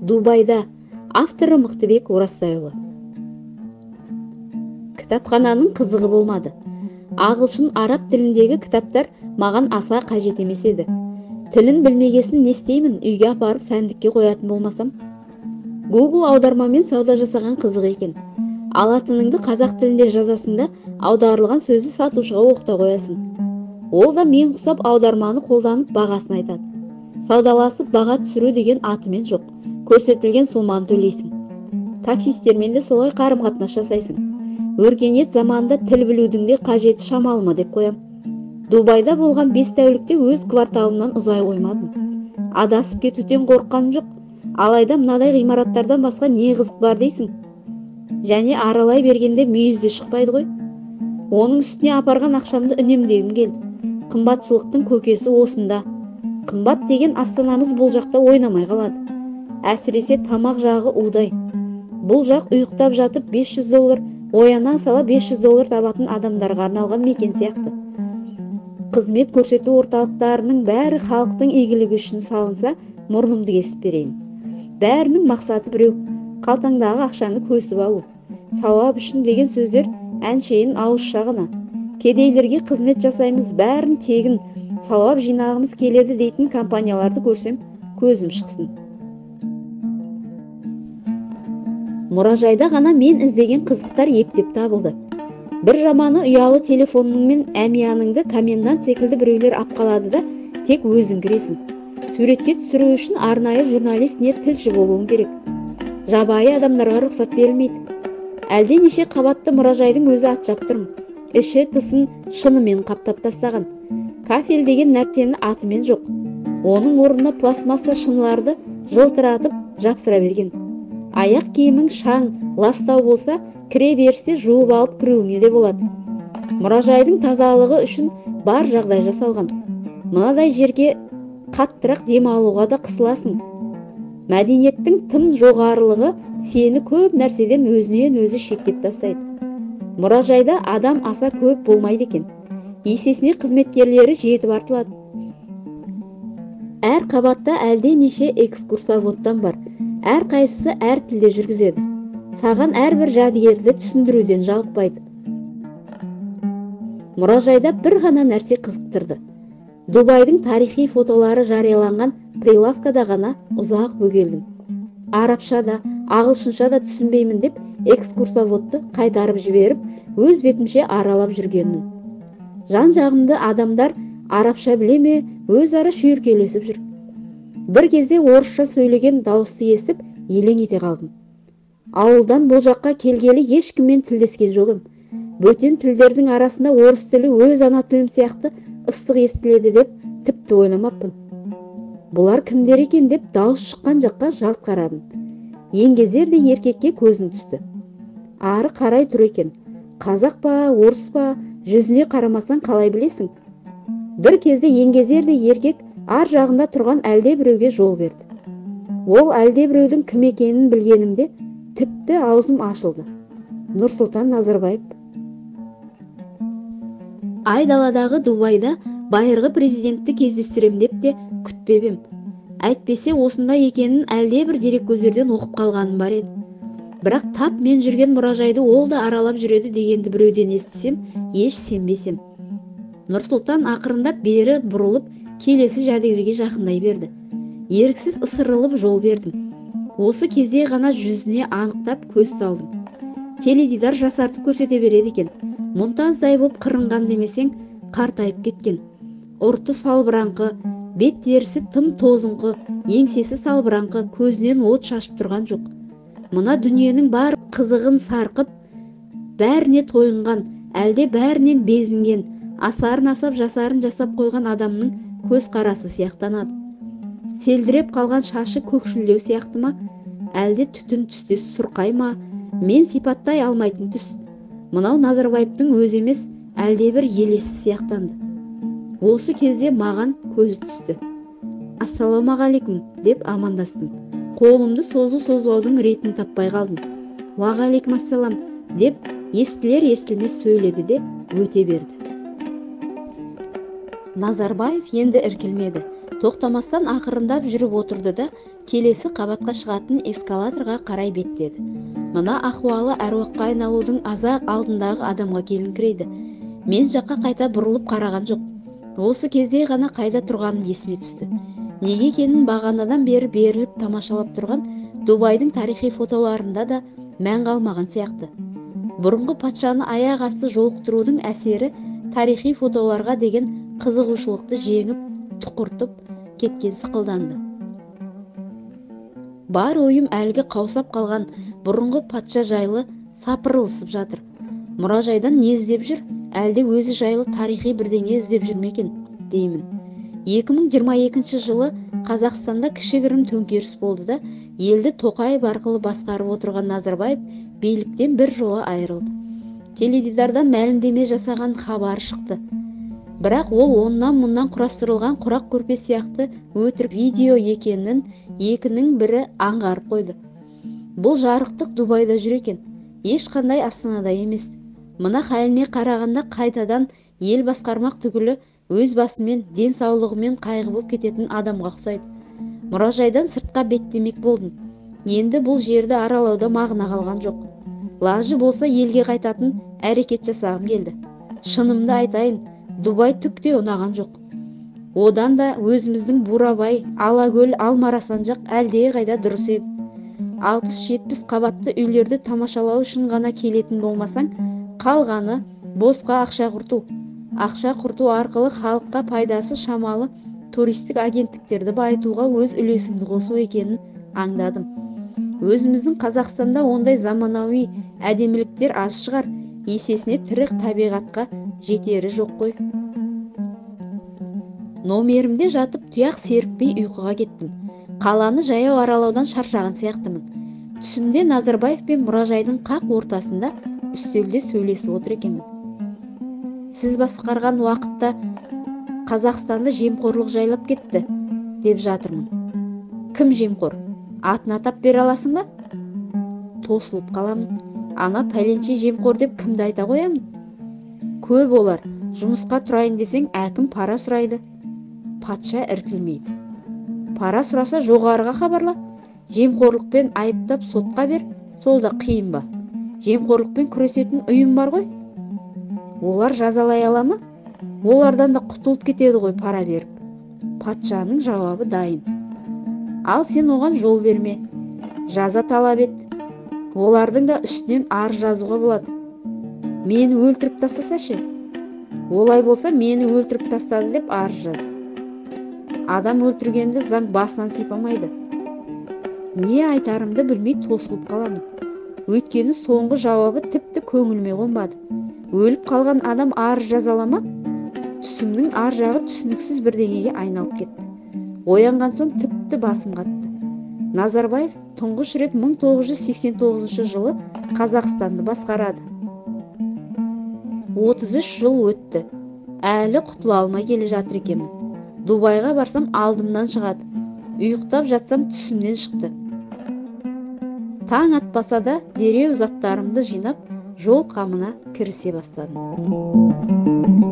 Дубайда. Авторы Мықтыбек Оразтайұлы. Кітапхананың қызығы болмады. Ағылшын, араб тіліндегі кітаптар маған аса қажет емес еді. Тілін білмегесін не істеймін, үйге апарып сәндікке қоятын болмасам. Google аудармамен сауда жасаған қызық екен. Алатыныңды қазақ тілінде жазасында аударылған сөзді сатушыға оқыта қоясың. Ол да мен құсап аударманы қолданып бағасын айтады. Саудаласып баға түсіру деген атымен жоқ. Көрсетілген соманы төлейсің. Таксистермен де солай қарым-қатынас жасайсың. Өркениет заманында тіл білудің де қажеті шамалы ма деп қоям. Дубайда болған 5 тәулікте өз кварталымнан ұзай қоймадым. Адасып кетуден қорыққаным жоқ. Алайда мынадай ғимараттардан басқа не қызық бар дейсің? Және аралай бергенде мүйіз де шықпайды ғой. Оның үстіне апарған ақшамды үнемдегім келді. Қымбатшылықтың көкесі осында. Қымбат деген астанамыз бұл жақта ойнамай қалады. Әсіресе тамақ жағы удай. Бұл жақ ұйықтап жатып $500, ояна сала $500 табатын адамдарға арналған мекен сияқты. Қызмет көрсету орталықтарының бәрі халықтың игілігі үшін салынса, мұрнымды кесіп берейін. Бәрінің мақсаты біреу, қалтаңдағы ақшаны көсіп алу. Сауап үшін деген сөздер әншейін ауызша ғана. Кедейлерге қызмет жасаймыз, бәрін тегін, сауап жинағымыз келеді дейтін компанияларды көрсем, көзім шықсын. Мұражайда ғана мен іздеген қызықтар ептеп табылды. Бір жаманы ұялы телефоныңмен әмияныңды комендант секілді біреулер апқалады да, тек өзің кіресің. Суретке түсіру үшін арнайы журналист не тілші болуың керек. Жабайы адамдарға рұқсат берілмейді. Әлде неше қабатты мұражайдың өзі ат жаптырым. Іші тысын шынымен қаптап тастаған. Кафель деген нәрсенің атымен жоқ. Оның орнына пластмасса шыныларды жылтыратып жапсыра берген. Аяқ киімің шаң, ластау болса, кіре берісте жуып алып кіруіңе де болады. Мұражайдың тазалығы үшін бар жағдай жасалған. Мынадай жерге қаттырақ демалуға да қысыласың. Мәдениеттің тым жоғарылығы сені көп нәрседен өзінен өзі шектеп тастайды. Мұражайда адам аса көп болмайды екен. Есесіне қызметкерлері жетіп артылады. Әр қабатта әлде неше экскурсоводтан бар. Әр қайсысы әр тілде жүргізеді. Саған әрбір жәдігерді түсіндіруден жалықпайды. Мұражайда бір ғана нәрсе қызықтырды. Дубайдың тарихи фотолары жарияланған прилавкада ғана ұзақ бөгелдім. Арабша да, ағылшынша да түсінбеймін деп экскурсоводты қайтарып жіберіп, өз бетімше аралап жүргенмін. Жан жағымды адамдар арабша біле ме, өзара шүйіркелесіп жүр. Бір кезде орысша сөйлеген дауысты естіп, елең ете қалдым. Ауылдан бұл жаққа келгелі ешкіммен тілдескен жоғым. Бөтен тілдердің арасында орыс тілі өз ана тілім сияқты ыстық естіледі деп тіпті ойламаппын. Бұлар кімдер екен деп дауыс шыққан жаққа жалт қарадым. Еңгезердей еркекке көзім түсті. Ары қарай тұр екен. Қазақ па, орыс па, жүзіне қарамасаң қалай білесің? Бір кезде еңгезердей еркек ар жағында тұрған әлде біреуге жол берді. Ол әлде біреудің кім екенін білгенімде тіпті аузым ашылды. Нұрсұлтан Назарбаев. Айдаладағы Дубайда байырғы президентті кездестірем деп те күтпепем. Әйтпесе осында екенін әлде бір дереккөздерден оқып қалғаным бар еді. Бірақ тап мен жүрген мұражайды ол да аралап жүреді дегенді біреуден естісем, еш сенбесем. Нұрсұлтан ақырындап бері бұрылып, келесі жәдігерге жақындай берді. Еріксіз ысырылып жол бердім. Осы кезде ғана жүзіне анықтап көз талдым. Теледидар жасартып көрсете береді екен. Мұнтаздай боп қырынған демесең, қартайып кеткен. Ұрты салбыраңқы, бет терісі тым тозыңқы, еңсесі салбыраңқы, көзінен от шашып тұрған жоқ. Мына дүниенің бар қызығын сарқып, бәріне тойынған, әлде бәрінен безінген, асарын асап жасарын жасап қойған адамның көз қарасы сияқтанады. Селдіреп қалған шашы көкшілдеу сияқты ма, әлде түтін түстес сұрқай ма, мен сипаттай алмайтын түс. Мынау Назарбаевтың өзі емес, әлде бір елесі сияқтанды. Осы кезде маған көз түсті. Ассалаумағалейкум деп амандастым. Қолымды созу-созбаудың ретін таппай қалдым. Уағалейкум ассалам деп естілер-естілмес сөйледі де өте берді. Назарбаев енді іркілмеді. Тоқтамастан ақырындап жүріп отырды да келесі қабатқа шығатын эскалаторға қарай беттеді. Мына ахуалы әруаққа айналудың азақ алдындағы адамға келіңкірейді. Мен жаққа қайта бұрылып қараған жоқ. Осы кезде ғана қайда тұрғаным есіме түсті. Неге екенін бағанадан бері беріліп тамашалап тұрған Дубайдың тарихи фотоларында да мән қалмаған сияқты. Бұрынғы патшаны аяқ асты жолықтырудың әсері тарихи фотоларға деген қызығушылықты жеңіп, тұқыртып кеткен сықылданды. Бар ойым әлгі қаусап қалған бұрынғы патша жайлы сапырылысып жатыр. Мұражайдан не іздеп жүр, әлде өзі жайлы тарихи бірдеңе іздеп жүрмекен деймін. 2022 жылы Қазақстанда кішігірім төңкеріс болды да, елді Тоқаев арқылы басқарып отырған Назарбаев биліктен бір жолы айырылды. Теледидардан мәлімдеме жасаған хабар шықты. Бірақ ол оннан мұннан құрастырылған құрақ көрпе сияқты өтірік видео екенін екінің бірі аңғарып қойды. Бұл жарықтық Дубайда жүр екен, ешқандай Астанада емес. Мына халіне қарағанда қайтадан ел басқармақ түгілі өз басымен, денсаулығымен қайғы боп кететін адамға ұқсайды. Мұражайдан сыртқа беттемек болдым. Енді бұл жерді аралауда мағына қалған жоқ. Лажы болса елге қайтатын әрекет жасағым келді. Шынымды айтайын, Дубай түкте ұнаған жоқ. Одан да өзіміздің Бурабай, Алакөл, Алмарасан жақ әлде қайда дұрыс еді. 60-70 қабатты үйлерді тамашалау үшін ғана келетін болмасаң, қалғаны босқа ақша құрту. Ақша құрту арқылы халыққа пайдасы шамалы туристік агенттіктерді байытуға өз үлесімді қосу екенін аңдадым. Өзіміздің Қазақстанда ондай заманауи әдеміліктер аз шығар, есесіне тірі табиғатқа жетері жоқ қой. Номерімде жатып тұяқ серіппей ұйқыға кеттім. Қаланы жаяу аралаудан шаршаған сияқтымын. Түсімде Назарбаев пен мұражайдың қақ ортасында үстелде сөйлесіп отыр екенмін. Сіз басқарған уақытта Қазақстанды жемқорлық жайлап кетті, деп жатырмын. Кім жемқор? Атын атап бере аласың ба? Тосылып қаламын. Ана пәленше жемқор деп кімді айта қоямын? Көп олар. Жұмысқа тұрайын десең, әкім пара сұрайды. Патша іркілмейді. Пара сұраса жоғарыға хабарла. Жемқорлықпен айыптап сотқа бер. Сол да қиын ба? Жемқорлықпен күресетін ұйым бар ғой. Олар жазалай ала ма? Олардан да құтылып кетеді ғой пара беріп. Патшаның жауабы дайын. Ал сен оған жол берме. Жаза талап ет. Олардың да үстінен арыз жазуға болады. Мені өлтіріп тастасашы. Олай болса мені өлтіріп тастады деп арыз жаз. Адам өлтіргенді заң басынан сипамайды. Не айтарымды білмей тосылып қаламын. Өйткені соңғы жауабы тіпті көңіліме қонбады. Өліп қалған адам арыз жазалама? Түсімнің ар жағы түсініксіз бірдеңеге айналып кетті. Оянған соң тіпті басым қатты. Назарбаев тұңғыш рет 1989 жылы Қазақстанды басқарады. 33 жыл өтті. Әлі құтыла алмай келе жатыр екенмін. Дубайға барсам алдымнан шығады. Ұйықтап жатсам түсімнен шықты. Таң атпаса да дереу заттарымды жинап, жол қамына кірісе бастадым.